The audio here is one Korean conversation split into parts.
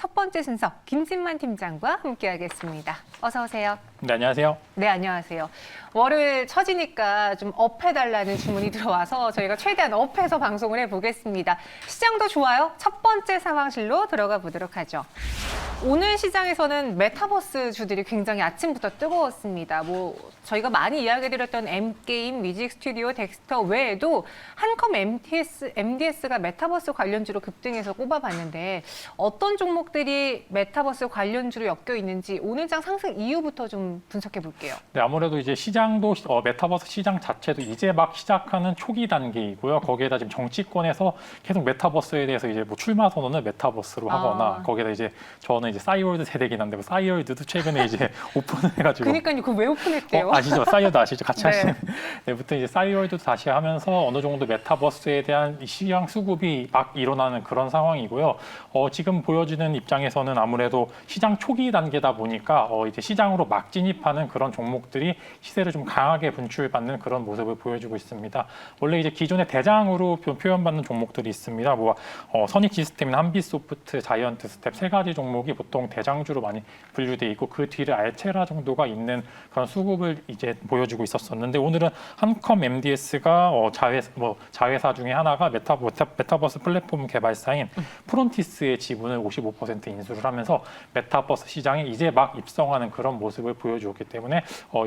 첫 번째 순서 김진만 팀장과 함께하겠습니다. 어서 오세요. 네, 안녕하세요. 네, 안녕하세요. 월요일 처지니까 좀 업해달라는 주문이 들어와서 저희가 최대한 업해서 방송을 해보겠습니다. 시장도 좋아요. 첫 번째 상황실로 들어가 보도록 하죠. 오늘 시장에서는 메타버스 주들이 굉장히 아침부터 뜨거웠습니다. 저희가 많이 이야기드렸던 M게임, 뮤직 스튜디오, 덱스터 외에도 한컴 MDS가 메타버스 관련주로 급등해서 꼽아봤는데 어떤 종목들이 메타버스 관련주로 엮여 있는지 오늘 장 상승 이유부터 좀 분석해 볼게요. 네, 아무래도 이제 시장도 메타버스 시장 자체도 이제 막 시작하는 초기 단계이고요. 거기에다 지금 정치권에서 계속 메타버스에 대해서 이제 출마 선언을 메타버스로 하거나 거기에다 이제 저는 이제 싸이월드 세대긴 한데 싸이월드도 최근에 이제 오픈을 해가지고. 그러니까요, 그거 왜 오픈했대요? 아시죠? 싸이월드 아시죠? 같이 네. 하시는. 네부터 이제 싸이월드도 다시 하면서 어느 정도 메타버스에 대한 시장 수급이 막 일어나는 그런 상황이고요. 지금 보여지는 입장에서는 아무래도 시장 초기 단계다 보니까 이제 시장으로 막 진입하는 그런 종목들이 시세를 좀 강하게 분출받는 그런 모습을 보여주고 있습니다. 원래 이제 기존의 대장으로 표현받는 종목들이 있습니다. 선익 시스템이나 한빛소프트, 자이언트 스텝 세 가지 종목이 보통 대장주로 많이 분류돼 있고 그 뒤를 알체라 정도가 있는 그런 수급을 이제 보여주고 있었는데 오늘은 한컴 MDS가 자회사 중에 하나가 메타버스 플랫폼 개발사인 프론티스의 지분을 55% 인수를 하면서 메타버스 시장에 이제 막 입성하는 그런 모습을 보여주었기 때문에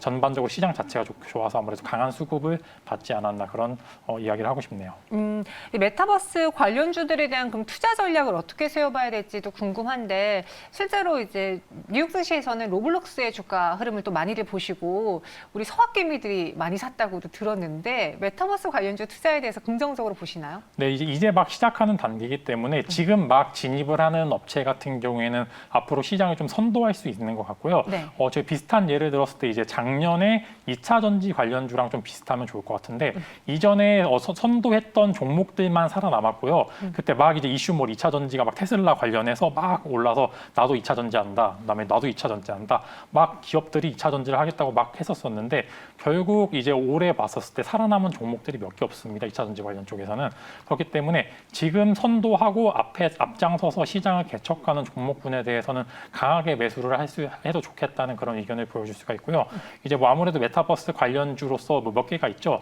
전반적으로 시장 자체가 좋아서 아무래도 강한 수급을 받지 않았나 그런 이야기를 하고 싶네요. 이 메타버스 관련주들에 대한 그럼 투자 전략을 어떻게 세워봐야 될지도 궁금한데 실제로 이제 뉴욕 증시에서는 로블록스의 주가 흐름을 또 많이들 보시고 우리 서학개미들이 많이 샀다고도 들었는데 메타버스 관련주 투자에 대해서 긍정적으로 보시나요? 네, 이제 막 시작하는 단계이기 때문에 지금 막 진입을 하는 업체 같은 경우에는 앞으로 시장을 좀 선도할 수 있는 것 같고요. 네. 저희 비슷한 예를 들었을 때 이제 작년에 2차 전지 관련주랑 좀 비슷하면 좋을 것 같은데 이전에 선도했던 종목들만 살아남았고요. 그때 막 이제 이슈몰 2차 전지가 막 테슬라 관련해서 막 올라서 나도 2차 전지 한다. 그다음에 나도 2차 전지 한다. 막 기업들이 2차 전지를 하겠다고 막 했었었는데 결국 이제 올해 봤었을 때 살아남은 종목들이 몇 개 없습니다. 2차 전지 관련 쪽에서는. 그렇기 때문에 지금 선도하고 앞장서서 시장을 개척하는 종목군에 대해서는 강하게 매수를 해도 좋겠다는 그런 의견을 보여줄 수가 있고요. 이제 아무래도 메타버스 관련주로서 몇 개가 있죠.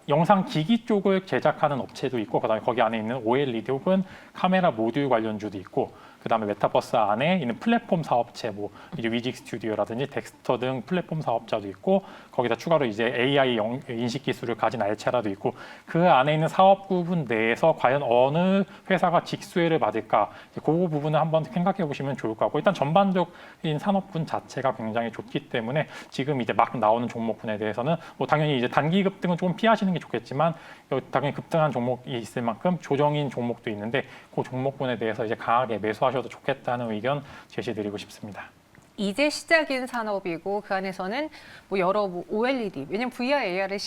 영상 기기 쪽을 제작하는 업체도 있고 그다음에 거기 안에 있는 OLED 혹은 카메라 모듈 관련주도 있고 그다음에 메타버스 안에 있는 플랫폼 사업체, 이제 뮤직 스튜디오라든지 덱스터 등 플랫폼 사업자도 있고 거기다 추가로 이제 AI 인식 기술을 가진 알체라도 있고 그 안에 있는 사업 구분 내에서 과연 어느 회사가 직수혜를 받을까 그 부분을 한번 생각해 보시면 좋을 것 같고 일단 전반적인 산업군 자체가 굉장히 좋기 때문에 지금 이제 막 나오는 종목군에 대해서는 당연히 이제 단기 급등은 조금 피하시는 게 좋겠지만 당연히 급등한 종목이 있을 만큼 조정인 종목도 있는데 그 종목군에 대해서 이제 강하게 매수하셔도 좋겠다는 의견 제시드리고 싶습니다. 이제 시작인 산업이고 그 안에서는 여러 OLED, 왜냐면 VR, AR을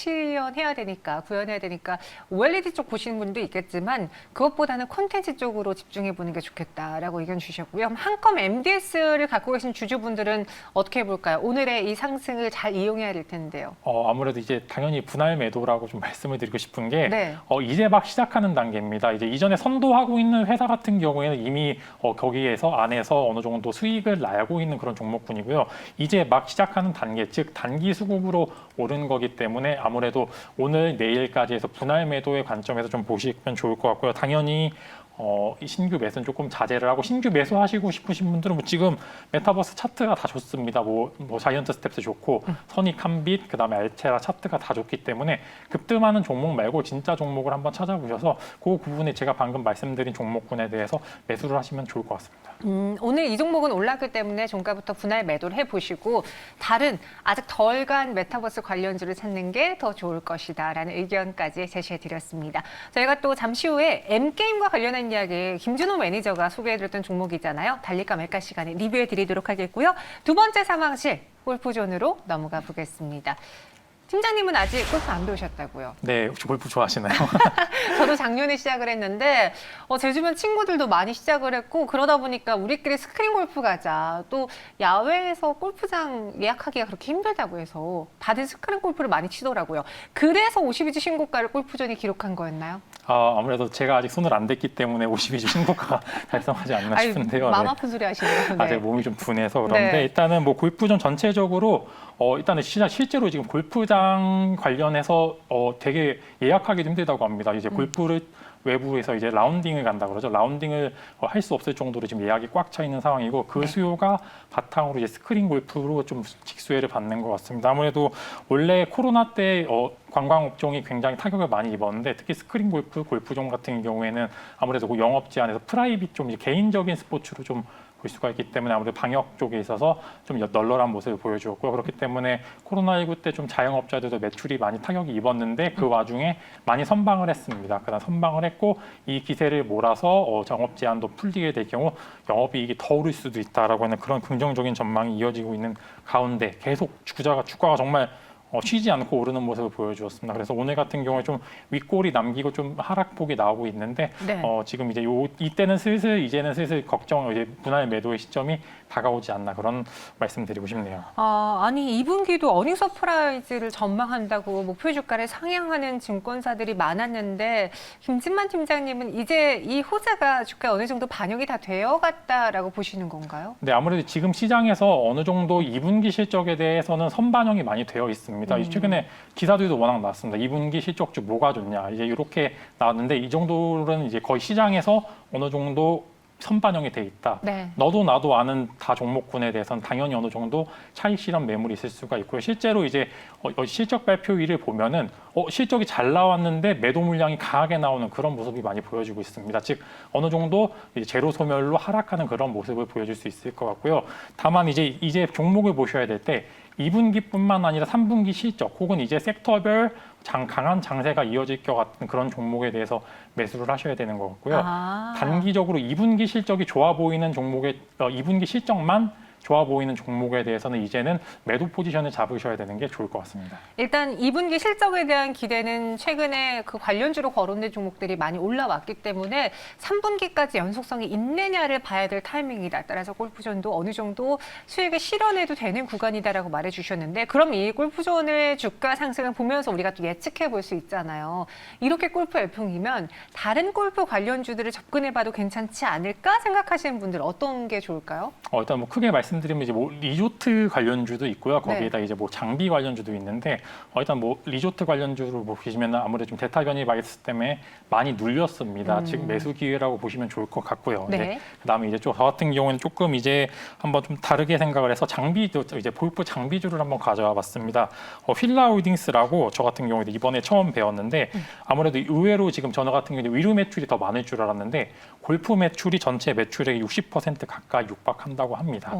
구현해야 되니까 OLED 쪽 보시는 분도 있겠지만 그것보다는 콘텐츠 쪽으로 집중해 보는 게 좋겠다라고 의견 주셨고요. 한컴 MDS를 갖고 계신 주주분들은 어떻게 볼까요? 오늘의 이 상승을 잘 이용해야 될 텐데요. 아무래도 이제 당연히 분할 매도라고 좀 말씀을 드리고 싶은 게 네. 이제 막 시작하는 단계입니다. 이제 이전에 선도하고 있는 회사 같은 경우에는 이미 거기에서 안에서 어느 정도 수익을 나고 있는 그런 종목군이고요. 이제 막 시작하는 단계, 즉 단기 수급으로 오른 거기 때문에 아무래도 오늘 내일까지 해서 분할 매도의 관점에서 좀 보시면 좋을 것 같고요. 당연히 이 신규 매수는 조금 자제를 하고 신규 매수하시고 싶으신 분들은 지금 메타버스 차트가 다 좋습니다. 자이언트 스텝스 좋고 선익 한빛 그다음에 알체라 차트가 다 좋기 때문에 급등하는 종목 말고 진짜 종목을 한번 찾아보셔서 그 부분에 제가 방금 말씀드린 종목군에 대해서 매수를 하시면 좋을 것 같습니다. 오늘 이 종목은 올랐기 때문에 종가부터 분할 매도를 해보시고 다른 아직 덜 간 메타버스 관련주를 찾는 게 더 좋을 것이다라는 의견까지 제시해드렸습니다. 저희가 또 잠시 후에 M게임과 관련한 이야기 김준호 매니저가 소개해드렸던 종목이잖아요. 달릴까 말까 시간에 리뷰해드리도록 하겠고요. 두 번째 상황실 골프존으로 넘어가 보겠습니다. 팀장님은 아직 골프 안 배우셨다고요? 네, 혹시 골프 좋아하시나요? 저도 작년에 시작을 했는데 제 주변 친구들도 많이 시작을 했고 그러다 보니까 우리끼리 스크린 골프 가자. 또 야외에서 골프장 예약하기가 그렇게 힘들다고 해서 다들 스크린 골프를 많이 치더라고요. 그래서 52주 신고가를 골프존이 기록한 거였나요? 아무래도 제가 아직 손을 안 댔기 때문에 52주 신고가가 달성하지 않나 싶은데요. 마음 네. 아픈 소리 하시네요. 네. 제 몸이 좀 둔해서 그런데 네. 일단은 뭐 골프전 전체적으로 일단은 실제로 지금 골프장 관련해서 되게 예약하기도 힘들다고 합니다. 이제 골프를 외부에서 이제 라운딩을 간다 그러죠. 라운딩을 할 수 없을 정도로 지금 예약이 꽉 차 있는 상황이고 그 네. 수요가 바탕으로 이제 스크린 골프로 좀 직수혜를 받는 것 같습니다. 아무래도 원래 코로나 때 관광 업종이 굉장히 타격을 많이 입었는데 특히 스크린 골프, 골프종 같은 경우에는 아무래도 그 영업 제한에서 프라이빗 좀 이제 개인적인 스포츠로 좀 볼 수가 있기 때문에 아무래도 방역 쪽에 있어서 좀 널널한 모습을 보여주었고요. 그렇기 때문에 코로나19 때 좀 자영업자들도 매출이 많이 타격이 입었는데 그 와중에 많이 선방을 했습니다. 그다음 선방을 했고 이 기세를 몰아서 영업 제한도 풀리게 될 경우 영업이익이 더 오를 수도 있다라고 하는 그런 긍정적인 전망이 이어지고 있는 가운데 계속 주가가 정말 쉬지 않고 오르는 모습을 보여주었습니다. 그래서 오늘 같은 경우에 좀 윗골이 남기고 좀 하락폭이 나오고 있는데 네. 지금 이제 이제는 슬슬 이제 분할 매도의 시점이 다가오지 않나 그런 말씀드리고 싶네요. 아니 2분기도 어닝 서프라이즈를 전망한다고 목표 주가를 상향하는 증권사들이 많았는데 김진만 팀장님은 이제 이 호재가 주가에 어느 정도 반영이 다 되어갔다라고 보시는 건가요? 네, 아무래도 지금 시장에서 어느 정도 2분기 실적에 대해서는 선반영이 많이 되어 있습니다. 최근에 기사들도 워낙 나왔습니다. 2분기 실적주 뭐가 좋냐 이제 이렇게 나왔는데 이 정도는 이제 거의 시장에서 어느 정도 선반영이 돼 있다. 네. 너도 나도 아는 다 종목군에 대해서는 당연히 어느 정도 차익 실현 매물이 있을 수가 있고요. 실제로 이제 실적 발표일을 보면은 실적이 잘 나왔는데 매도 물량이 강하게 나오는 그런 모습이 많이 보여지고 있습니다. 즉 어느 정도 이제 제로 소멸로 하락하는 그런 모습을 보여줄 수 있을 것 같고요. 다만 이제 종목을 보셔야 될 때 2분기뿐만 아니라 3분기 실적 혹은 이제 섹터별 강한 장세가 이어질 것 같은 그런 종목에 대해서 매수를 하셔야 되는 것 같고요. 단기적으로 2분기 실적이 좋아 보이는 종목의 2분기 실적만 좋아 보이는 종목에 대해서는 이제는 매도 포지션을 잡으셔야 되는 게 좋을 것 같습니다. 일단 2분기 실적에 대한 기대는 최근에 그 관련주로 거론된 종목들이 많이 올라왔기 때문에 3분기까지 연속성이 있느냐를 봐야 될 타이밍이다. 따라서 골프존도 어느 정도 수익을 실현해도 되는 구간이다라고 말해주셨는데 그럼 이 골프존의 주가 상승을 보면서 우리가 또 예측해 볼 수 있잖아요. 이렇게 골프 열풍이면 다른 골프 관련주들을 접근해봐도 괜찮지 않을까 생각하시는 분들 어떤 게 좋을까요? 일단 뭐 크게 말씀드리면 이제 뭐 리조트 관련주도 있고요. 거기에다 이제 뭐 장비 관련주도 있는데 일단 뭐 리조트 관련주를 보시면 아무래도 좀 데이터 변이 바이러스 때문에 많이 눌렸습니다. 즉 매수 기회라고 보시면 좋을 것 같고요. 네. 이제 그다음에 이제 저 같은 경우는 조금 이제 한번 좀 다르게 생각을 해서 장비도 이제 골프 장비주를 한번 가져와 봤습니다. 휠라홀딩스라고 저 같은 경우에 이번에 처음 배웠는데 아무래도 의외로 지금 저 같은 경우에 위로 매출이 더 많을 줄 알았는데 골프 매출이 전체 매출의 60% 가까이 육박한다고 합니다.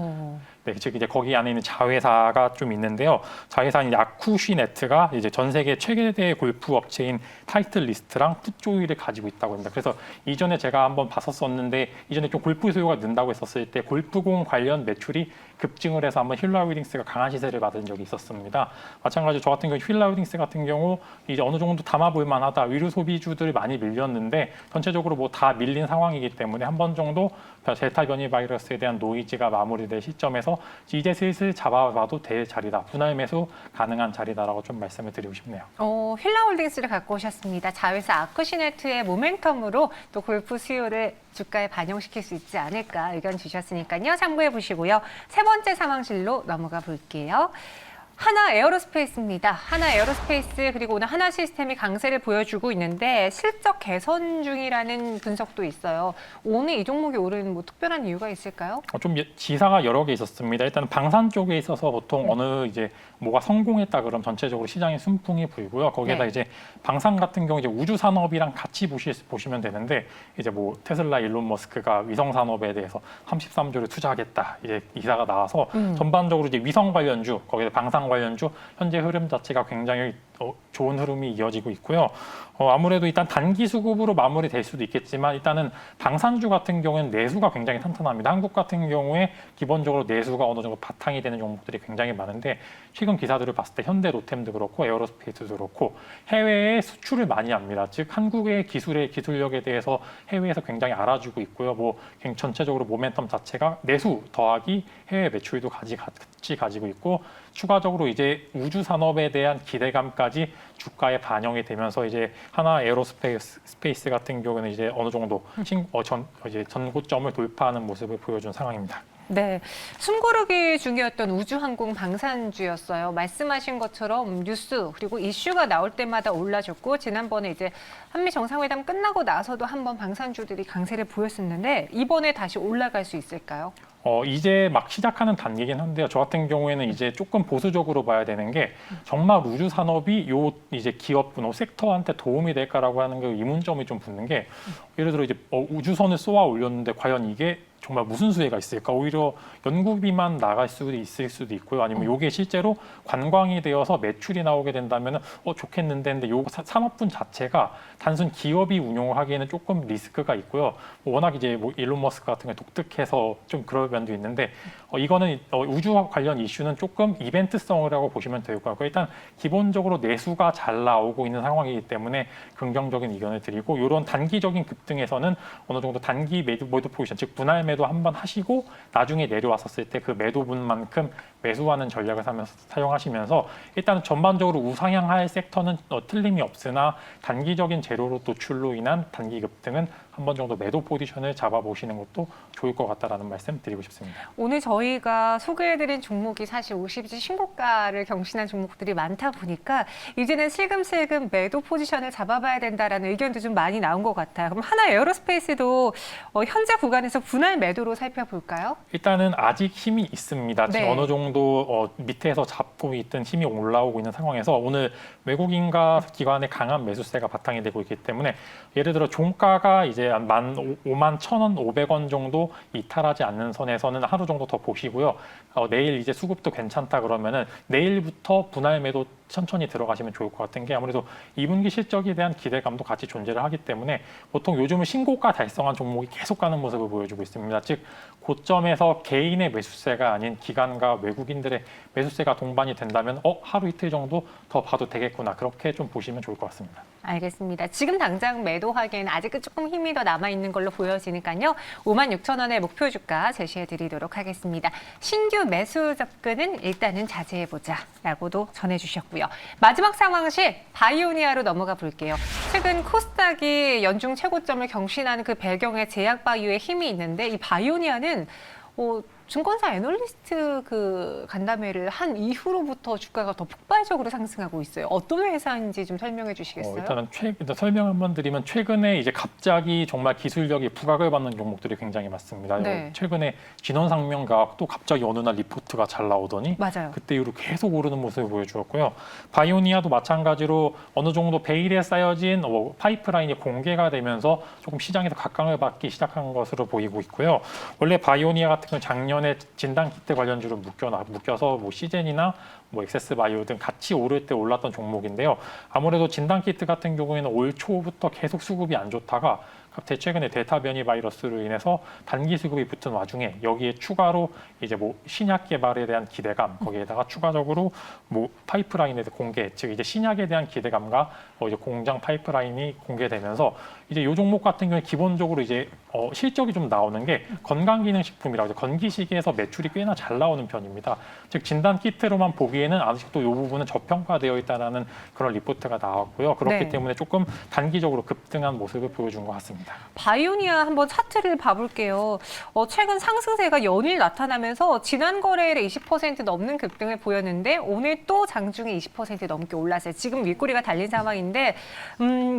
네, 즉 이제 거기 안에 있는 자회사가 좀 있는데요. 자회사는 이제 아쿠시네트가 이제 전 세계 최대 골프 업체인 타이틀리스트랑 풋조이를 가지고 있다고 합니다. 그래서 이전에 제가 한번 봤었는데 이전에 좀 골프 수요가 는다고 했었을 때 골프공 관련 매출이 급증을 해서 한번 휠라홀딩스가 강한 시세를 받은 적이 있었습니다. 마찬가지로 저 같은 경우 휠라홀딩스 같은 경우 이제 어느 정도 담아볼 만하다. 의류 소비주들이 많이 밀렸는데 전체적으로 뭐 다 밀린 상황이기 때문에 한 번 정도 델타 변이 바이러스에 대한 노이즈가 마무리될 시점에서 이제 슬슬 잡아봐도 될 자리다. 분할 매수 가능한 자리다라고 좀 말씀을 드리고 싶네요. 휠라홀딩스를 갖고 오셨습니다. 자회사 아쿠시네트의 모멘텀으로 또 골프 수요를 주가에 반영시킬 수 있지 않을까 의견 주셨으니까요. 참고해 보시고요. 세 번째 상황실로 넘어가 볼게요. 하나 에어로스페이스입니다. 하나 에어로스페이스 그리고 오늘 하나 시스템이 강세를 보여주고 있는데 실적 개선 중이라는 분석도 있어요. 오늘 이 종목이 오른 뭐 특별한 이유가 있을까요? 좀 지사가 여러 개 있었습니다. 일단 방산 쪽에 있어서 보통 어느 이제 뭐가 성공했다 그럼 전체적으로 시장에 순풍이 불고요. 거기에다 이제 방산 같은 경우 이제 우주 산업이랑 같이 보시면 되는데 이제 뭐 테슬라 일론 머스크가 위성 산업에 대해서 33조를 투자하겠다 이제 이사가 나와서 전반적으로 이제 위성 관련주 거기에 방산 관련주 현재 흐름 자체가 굉장히 좋은 흐름이 이어지고 있고요. 아무래도 일단 단기 수급으로 마무리될 수도 있겠지만 일단은 방산주 같은 경우는 내수가 굉장히 탄탄합니다. 한국 같은 경우에 기본적으로 내수가 어느 정도 바탕이 되는 종목들이 굉장히 많은데 최근 기사들을 봤을 때 현대 로템도 그렇고 에어로스페이스도 그렇고 해외에 수출을 많이 합니다. 즉 한국의 기술력에 대해서 해외에서 굉장히 알아주고 있고요. 뭐 전체적으로 모멘텀 자체가 내수 더하기 해외 매출도 같이 가지고 있고 추가적으로 이제 우주 산업에 대한 기대감까지 부분까지 주가에 반영이 되면서 이제 하나 에어로스페이스 같은 경우는 이제 어느 정도 이제 전고점을 돌파하는 모습을 보여준 상황입니다. 네, 숨고르기 중이었던 우주항공 방산주였어요. 말씀하신 것처럼 뉴스 그리고 이슈가 나올 때마다 올라줬고 지난번에 이제 한미 정상회담 끝나고 나서도 한번 방산주들이 강세를 보였었는데 이번에 다시 올라갈 수 있을까요? 이제 막 시작하는 단계긴 한데요. 저 같은 경우에는 이제 조금 보수적으로 봐야 되는 게 정말 우주 산업이 요 이제 기업분, 섹터한테 도움이 될까라고 하는 그 의문점이 좀 붙는 게 예를 들어 이제 우주선을 쏘아 올렸는데 과연 이게 정말 무슨 수혜가 있을까? 오히려 연구비만 나갈 수도 있을 수도 있고요. 아니면 이게 실제로 관광이 되어서 매출이 나오게 된다면 좋겠는데 근데 요 산업분 자체가 단순 기업이 운용을 하기에는 조금 리스크가 있고요. 워낙 이제 뭐 일론 머스크 같은 게 독특해서 좀 그럴 면도 있는데 이거는 우주 관련 이슈는 조금 이벤트성이라고 보시면 될 것 같고요. 일단 기본적으로 내수가 잘 나오고 있는 상황이기 때문에 긍정적인 의견을 드리고 이런 단기적인 급등에서는 어느 정도 단기 매도 포지션, 즉 분할 매도 한번 하시고 나중에 내려왔었을 때 그 매도분만큼 매수하는 전략을 사용하시면서 일단 전반적으로 우상향할 섹터는 틀림이 없으나 단기적인 재료 노출로 인한 단기 급등은 한 번 정도 매도 포지션을 잡아보시는 것도 좋을 것 같다라는 말씀 드리고 싶습니다. 오늘 저희가 소개해드린 종목이 사실 50주 신고가를 경신한 종목들이 많다 보니까 이제는 슬금슬금 매도 포지션을 잡아봐야 된다라는 의견도 좀 많이 나온 것 같아요. 그럼 하나 에어로스페이스도 현재 구간에서 분할 매도로 살펴볼까요? 일단은 아직 힘이 있습니다. 지금 네. 어느 정도 밑에서 잡고 있던 힘이 올라오고 있는 상황에서 오늘 외국인과 기관의 강한 매수세가 바탕이 되고 있기 때문에 예를 들어 종가가 이제 한 51,000원, 500원 정도 이탈하지 않는 선에서는 하루 정도 더 보시고요. 내일 이제 수급도 괜찮다 그러면은 내일부터 분할 매도 천천히 들어가시면 좋을 것 같은 게 아무래도 2분기 실적에 대한 기대감도 같이 존재를 하기 때문에 보통 요즘은 신고가 달성한 종목이 계속 가는 모습을 보여주고 있습니다. 즉 고점에서 개인의 매수세가 아닌 기관과 외국인들의 매수세가 동반이 된다면 하루 이틀 정도 더 봐도 되겠구나 그렇게 좀 보시면 좋을 것 같습니다. 알겠습니다. 지금 당장 매도하기에는 아직은 조금 힘이 더 남아있는 걸로 보여지니까요. 56,000원의 목표 주가 제시해드리도록 하겠습니다. 신규 매수 접근은 일단은 자제해보자라고도 전해주셨고요. 마지막 상황실 바이오니아로 넘어가 볼게요. 최근 코스닥이 연중 최고점을 경신하는 그 배경에 제약바이오의 힘이 있는데 이 바이오니아는 증권사 애널리스트 그 간담회를 한 이후로부터 주가가 더 폭발적으로 상승하고 있어요. 어떤 회사인지 좀 설명해 주시겠어요? 일단은 설명 한번 드리면 최근에 이제 갑자기 정말 기술력이 부각을 받는 종목들이 굉장히 많습니다. 네. 최근에 진원상명과학도 갑자기 어느 날 리포트가 잘 나오더니 맞아요. 그때 이후로 계속 오르는 모습을 보여주었고요. 바이오니아도 마찬가지로 어느 정도 베일에 쌓여진 파이프라인이 공개가 되면서 조금 시장에서 각광을 받기 시작한 것으로 보이고 있고요. 원래 바이오니아 같은 경우는 작년에 진단키트 관련주를 묶여서 뭐 시젠이나 뭐 엑세스바이오 등 같이 오를 때 올랐던 종목인데요. 아무래도 진단키트 같은 경우에는 올 초부터 계속 수급이 안 좋다가 갑자기 최근에 델타 변이 바이러스로 인해서 단기 수급이 붙은 와중에 여기에 추가로 이제 뭐 신약 개발에 대한 기대감 거기에다가 추가적으로 뭐 파이프라인에 대한 공개 즉 이제 신약에 대한 기대감과 이제 공장 파이프라인이 공개되면서 이제 요 종목 같은 경우에 기본적으로 이제 실적이 좀 나오는 게 건강기능식품이라고 건기식에서 매출이 꽤나 잘 나오는 편입니다. 즉 진단 키트로만 보기에는 아직도 이 부분은 저평가되어 있다는 그런 리포트가 나왔고요. 그렇기 네. 때문에 조금 단기적으로 급등한 모습을 보여준 것 같습니다. 바이오니아 한번 차트를 봐볼게요. 최근 상승세가 연일 나타나면서 지난 거래일에 20% 넘는 급등을 보였는데 오늘 또 장중에 20% 넘게 올랐어요. 지금 윗꼬리가 달린 상황인데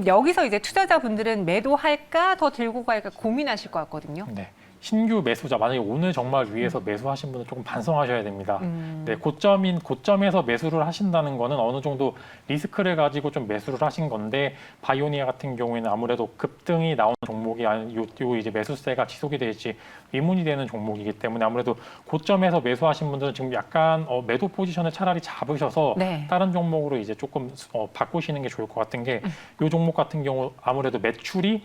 여기서 이제 투자자분들은 매도할까 더 들고 갈까 고민하실 것 같거든요. 네. 신규 매수자 만약에 오늘 정말 위에서 매수하신 분은 조금 반성하셔야 됩니다. 네, 고점에서 매수를 하신다는 거는 어느 정도 리스크를 가지고 좀 매수를 하신 건데 바이오니아 같은 경우에는 아무래도 급등이 나온 종목이 요 이제 매수세가 지속이 될지 의문이 되는 종목이기 때문에 아무래도 고점에서 매수하신 분들은 지금 약간 매도 포지션을 차라리 잡으셔서 네. 다른 종목으로 이제 조금 바꾸시는 게 좋을 것 같은 게 요 종목 같은 경우 아무래도 매출이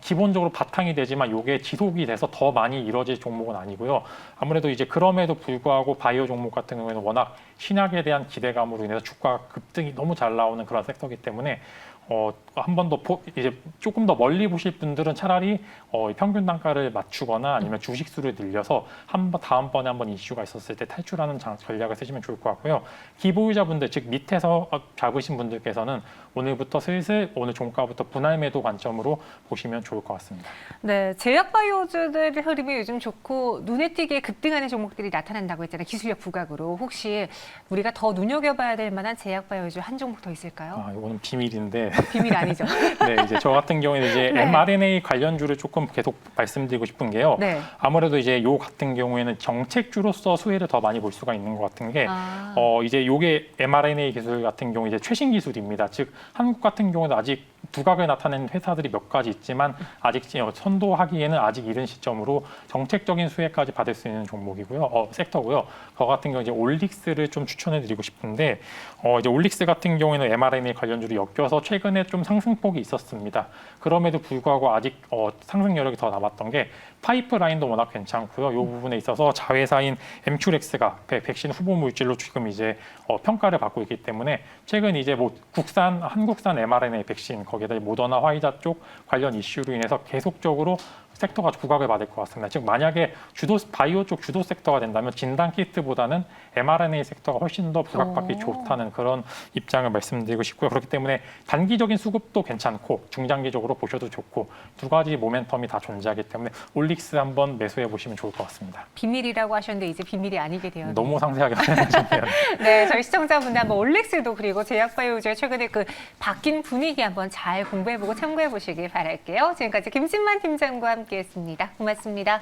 기본적으로 바탕이 되지만 이게 지속이 돼서 더 많이 이뤄질 종목은 아니고요. 아무래도 이제 그럼에도 불구하고 바이오 종목 같은 경우에는 워낙 신약에 대한 기대감으로 인해서 주가 급등이 너무 잘 나오는 그런 섹터이기 때문에 한 번 더 이제 조금 더 멀리 보실 분들은 차라리 평균 단가를 맞추거나 아니면 주식 수를 늘려서 다음번에 한번 이슈가 있었을 때 탈출하는 전략을 쓰시면 좋을 것 같고요. 기보유자분들 즉 밑에서 잡으신 분들께서는 오늘부터 슬슬 오늘 종가부터 분할 매도 관점으로 보시면 좋을 것 같습니다. 네, 제약바이오주들 흐름이 요즘 좋고 눈에 띄게 급등하는 종목들이 나타난다고 했잖아요. 기술력 부각으로. 혹시 우리가 더 눈여겨봐야 될 만한 제약바이오주 한 종목 더 있을까요? 이거는 비밀인데. 비밀 아니죠? 네, 이제 저 같은 경우에는 이제 네. mRNA 관련주를 조금 계속 말씀드리고 싶은 게요. 네. 아무래도 이제 요 같은 경우에는 정책주로서 수혜를 더 많이 볼 수가 있는 것 같은 게 이제 요게 mRNA 기술 같은 경우 이제 최신 기술입니다. 즉 한국 같은 경우는 아직 두각을 나타낸 회사들이 몇 가지 있지만 아직 선도하기에는 아직 이른 시점으로 정책적인 수혜까지 받을 수 있는 종목이고요. 섹터고요. 그 같은 경우 이제 올릭스를 좀 추천해드리고 싶은데 이제 올릭스 같은 경우에는 mRNA 관련주로 엮여서 최근에 좀 상승폭이 있었습니다. 그럼에도 불구하고 아직 상승 여력이 더 남았던 게 파이프라인도 워낙 괜찮고요. 이 부분에 있어서 자회사인 엠큐렉스가 백신 후보 물질로 지금 이제 평가를 받고 있기 때문에 최근 이제 뭐 한국산 mRNA 백신 거기에다 모더나 화이자 쪽 관련 이슈로 인해서 계속적으로 섹터가 부각을 받을 것 같습니다. 즉 만약에 바이오 쪽 주도 섹터가 된다면 진단 키트보다는 mRNA 섹터가 훨씬 더 부각받기 좋다는 그런 입장을 말씀드리고 싶고요. 그렇기 때문에 단기적인 수급도 괜찮고 중장기적으로 보셔도 좋고 두 가지 모멘텀이 다 존재하기 때문에 올릭스 한번 매수해 보시면 좋을 것 같습니다. 비밀이라고 하셨는데 이제 비밀이 아니게 되었네요. 너무 상세하게 말씀하시네요. 네, 저희 시청자분들 한번 올릭스도 그리고 제약바이오주의 최근에 그 바뀐 분위기 한번 잘 공부해보고 참고해 보시길 바랄게요. 지금까지 김신만 팀장과 함께했습니다. 고맙습니다.